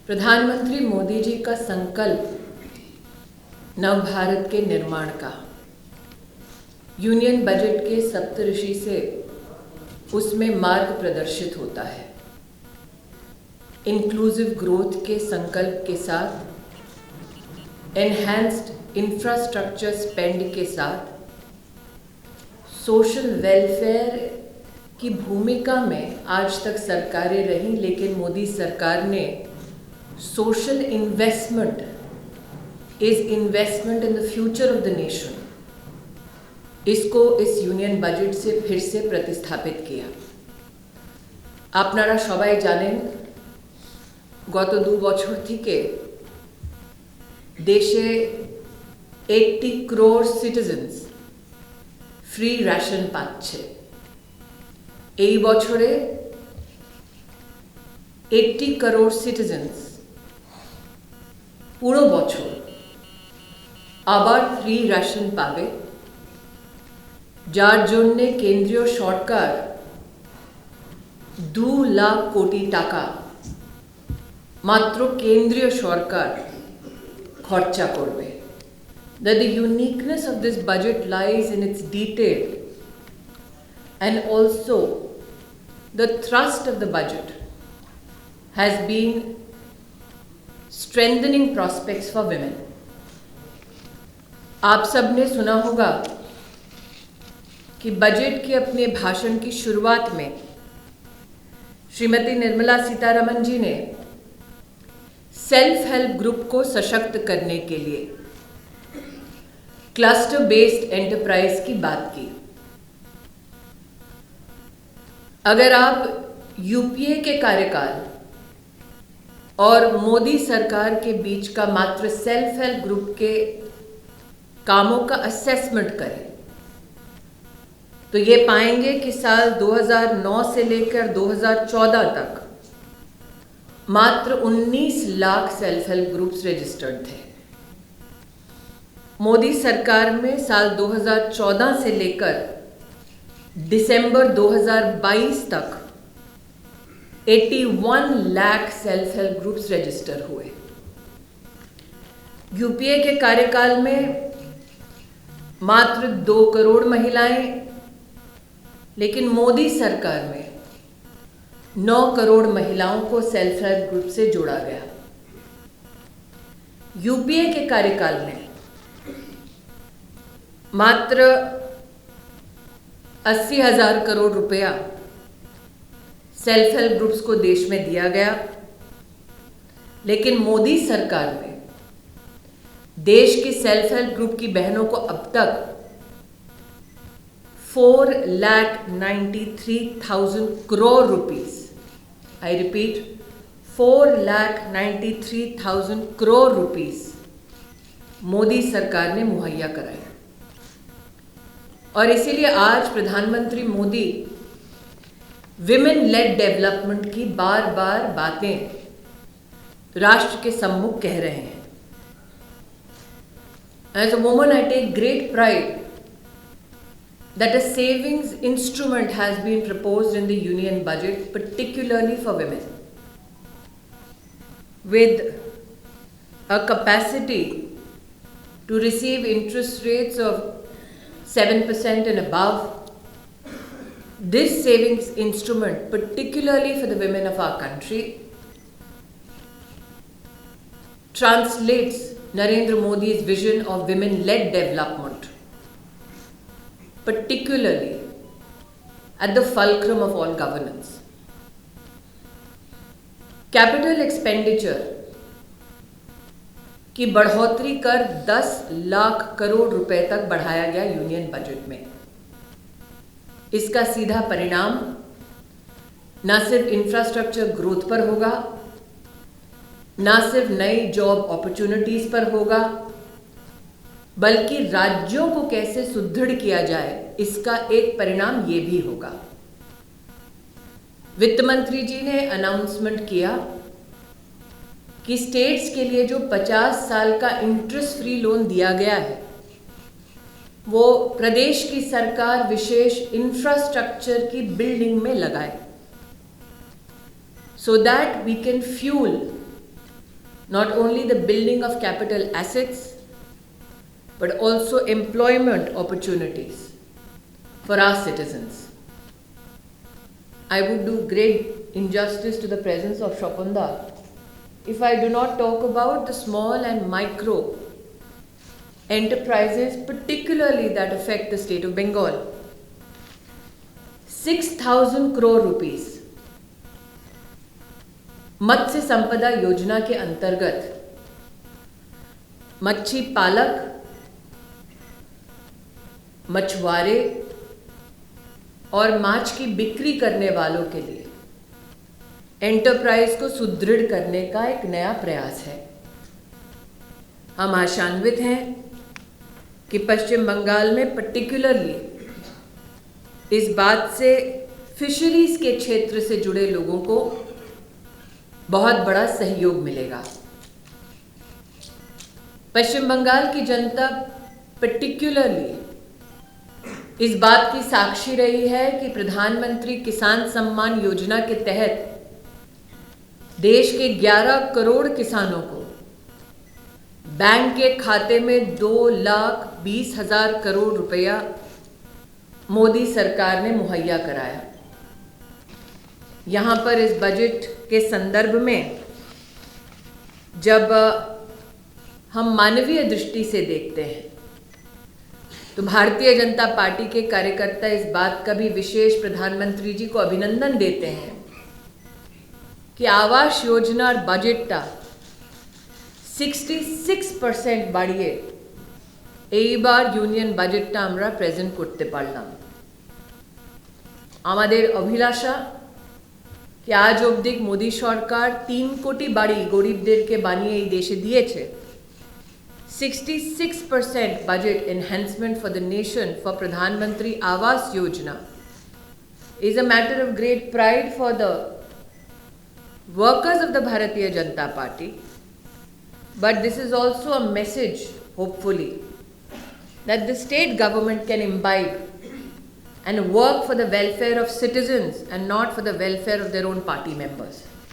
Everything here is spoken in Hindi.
प्रधानमंत्री मोदी जी का संकल्प नव भारत के निर्माण का यूनियन बजट के सप्तऋषि से उसमें मार्ग प्रदर्शित होता है। इंक्लूसिव ग्रोथ के संकल्प के साथ, एनहांस्ड इंफ्रास्ट्रक्चर स्पेंड के साथ, सोशल वेलफेयर की भूमिका में आज तक सरकारें रहीं, लेकिन मोदी सरकार ने social investment is investment in the future of the nation, इसको इस यूनियन बजट से फिर से प्रतिस्थापित किया। আপনারা সবাই জানেন গত 2 বছর থেকে দেশে 80 crore সিটিজেন্স ফ্রি রেশন পাচ্ছে। এই বছরে 80 crore সিটিজেন্স পুরো বছর আবার ফ্রি রেশন পাবে, যার জন্যে কেন্দ্রীয় সরকার 2 লাখ কোটি টাকা মাত্র কেন্দ্রীয় সরকার খরচা করবে। That the uniqueness of this budget lies in its detail, and also the thrust of the budget has been strengthening prospects for women. आप सबने सुना होगा कि बजट के अपने भाषण की शुरुआत में श्रीमती निर्मला सीतारमण जी ने सेल्फ हेल्प ग्रुप को सशक्त करने के लिए क्लस्टर बेस्ड एंटरप्राइज की बात की। अगर आप यूपीए के कार्यकाल और मोदी सरकार के बीच का मात्र सेल्फ हेल्प ग्रुप के कामों का असेसमेंट करें तो ये पाएंगे कि साल 2009 से लेकर 2014 तक मात्र 19 lakh self help groups registered थे। मोदी सरकार में साल 2014 से लेकर दिसंबर 2022 तक 81 lakh self help groups register हुए। यूपीए के कार्यकाल में मात्र 2 करोड़ महिलाएं, लेकिन मोदी सरकार में 9 करोड़ महिलाओं को सेल्फ हेल्प ग्रुप से जोड़ा गया। यूपीए के कार्यकाल में मात्र 80,000 करोड़ रुपया सेल्फ हेल्प ग्रुप्स को देश में दिया गया, लेकिन मोदी सरकार में देश की सेल्फ हेल्प ग्रुप की बहनों को अब तक 4,93,000 crore rupees, I repeat 4,93,000 crore rupees Modi सरकार ने मुहैया कराया। और इसीलिए आज प्रधानमंत्री मोदी विमेन लेड डेवलपमेंट की बार बार बातें राष्ट्र के सम्मुख कह रहे हैं। As a woman, I take great pride that a savings instrument has been proposed in the union budget, particularly for women, with a capacity to receive interest rates of 7% and above. This savings instrument, particularly for the women of our country, translates Narendra Modi's vision of women-led development, particularly at the fulcrum of all governance. Capital expenditure की बढ़ोतरी कर 10 लाख करोड़ रुपए तक बढ़ाया गया यूनियन बजट में। इसका सीधा परिणाम न सिर्फ इंफ्रास्ट्रक्चर ग्रोथ पर होगा, न सिर्फ नई जॉब अपॉर्चुनिटीज पर होगा, बल्कि राज्यों को कैसे सुदृढ़ किया जाए, इसका एक परिणाम ये भी होगा। वित्त मंत्री जी ने अनाउंसमेंट किया कि स्टेट्स के लिए जो 50 साल का इंटरेस्ट फ्री लोन दिया गया है, वो प्रदेश की सरकार विशेष इंफ्रास्ट्रक्चर की बिल्डिंग में लगाए, so that we can fuel not only the building of capital assets, but also employment opportunities for our citizens. I would do great injustice to the presence of Shopunda if I do not talk about the small and micro enterprises, particularly that affect the state of Bengal. 6,000 crore rupees मत्स्य संपदा योजना के अंतर्गत मच्छी पालक, मछुआरे और माछ की बिक्री करने वालों के लिए एंटरप्राइज को सुदृढ़ करने का एक नया प्रयास है। हम आशान्वित हैं कि पश्चिम बंगाल में पर्टिकुलरली इस बात से फिशरीज के क्षेत्र से जुड़े लोगों को बहुत बड़ा सहयोग मिलेगा। पश्चिम बंगाल की जनता पर्टिकुलरली इस बात की साक्षी रही है कि प्रधानमंत्री किसान सम्मान योजना के तहत देश के 11 करोड़ किसानों को बैंक के खाते में 2,20,000 करोड़ रुपया मोदी सरकार ने मुहैया कराया। यहाँ पर इस बजट के संदर्भ में जब हम मानवीय दृष्टि से देखते हैं तो भारतीय जनता पार्टी के कार्यकर्ता इस बात का भी विशेष प्रधानमंत्री जी को अभिनंदन देते हैं कि आवास योजना बजटटा 66% बाड़िए এইবার यूनियन बजटटा আমরা প্রেজেন্ট করতে পারলাম। আমাদের অভিলাষা कि आज অবধি মোদী সরকার 3 কোটি বাড়ি গরিবদেরকে বানিয়ে এই দেশে দিয়েছে। 66% budget enhancement for the nation for Pradhan Mantri Awas Yojana is a matter of great pride for the workers of the Bharatiya Janata Party. But this is also a message, hopefully, that the state government can imbibe and work for the welfare of citizens and not for the welfare of their own party members.